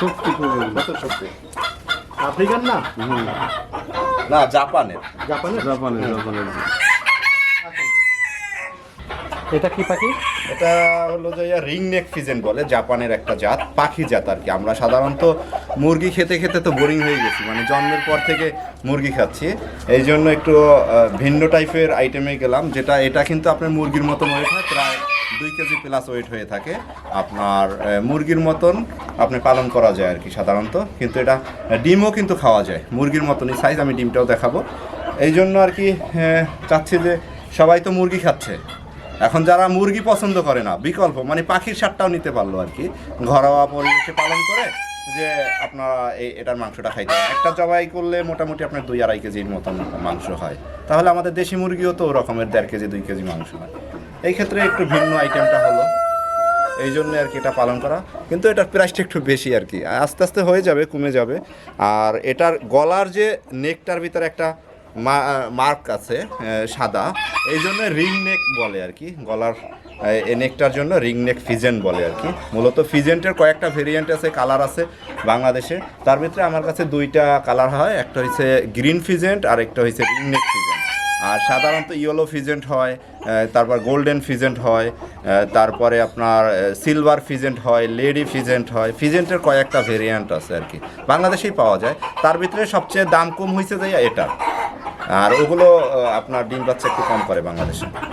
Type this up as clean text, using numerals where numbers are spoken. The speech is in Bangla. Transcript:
শক্তি খুবই। কত শক্তি। আফ্রিকান না? না, জাপানের। জাপানের? জাপানের এটা কি পাখি? এটা হলো যে রিংনেক ফিজেন্ট বলে, জাপানের একটা জাত, পাখি জাত আর কি। আমরা সাধারণত মুরগি খেতে খেতে তো বোরিং হয়ে গেছি, মানে জন্মের পর থেকে মুরগি খাচ্ছি, এই জন্য একটু ভিন্ন টাইপের আইটেমে গেলাম। যেটা এটা কিন্তু আপনার মুরগির মতন ওয়েট হয়, প্রায় 2 কেজি প্লাস ওয়েট হয়ে থাকে। আপনার মুরগির মতন আপনি পালন করা যায় আর কি সাধারণত, কিন্তু এটা ডিমও কিন্তু খাওয়া যায়, মুরগির মতনই সাইজ। আমি ডিমটাও দেখাবো। এই জন্য আর কি চাচ্ছি যে সবাই তো মুরগি খাচ্ছে, এখন যারা মুরগি পছন্দ করে না, বিকল্প মানে পাখির স্বাদটাও নিতে পারলো আর কি, ঘরোয়া পরিবেশে পালন করে, যে আপনারা এটার মাংসটা খাইতে পারেন। একটা জবাই করলে মোটামুটি আপনার 2-2.5 কেজির মতন মাংস হয়। তাহলে আমাদের দেশি মুরগিও তো ওরকমের 1.5 কেজি 2 কেজি মাংস হয়। এই ক্ষেত্রে একটু ভিন্ন আইটেমটা হলো, এই জন্য আর কি এটা পালন করা। কিন্তু এটার প্রাইসটা একটু বেশি আর কি, আস্তে আস্তে হয়ে যাবে, কমে যাবে। আর এটার গলার যে নেকটার ভিতরে একটা মার্ক আছে সাদা, এই জন্য রিং নেক বলে আর কি। গলার এই নেকটার জন্য রিং নেক ফিজেন্ট বলে আর কি। মূলত ফিজেন্টের কয়েকটা ভেরিয়েন্ট আছে, কালার আছে বাংলাদেশে। তার ভিতরে আমার কাছে 2টা কালার হয়, একটা হচ্ছে গ্রিন ফিজেন্ট আর একটা হচ্ছে রিং নেক ফিজেন্ট। আর সাধারণত ইয়েলো ফিজেন্ট হয়, তারপর গোল্ডেন ফিজেন্ট হয়, তারপরে আপনার সিলভার ফিজেন্ট হয়, লেডি ফিজেন্ট হয়। ফিজেন্টের কয়েকটা ভেরিয়েন্ট আছে আর কি, বাংলাদেশেই পাওয়া যায়। তার ভিতরে সবচেয়ে দাম কম হয়েছে যে এটা, আর ওগুলো আপনার ডিম বাচ্চা একটু কম করে বাংলাদেশে।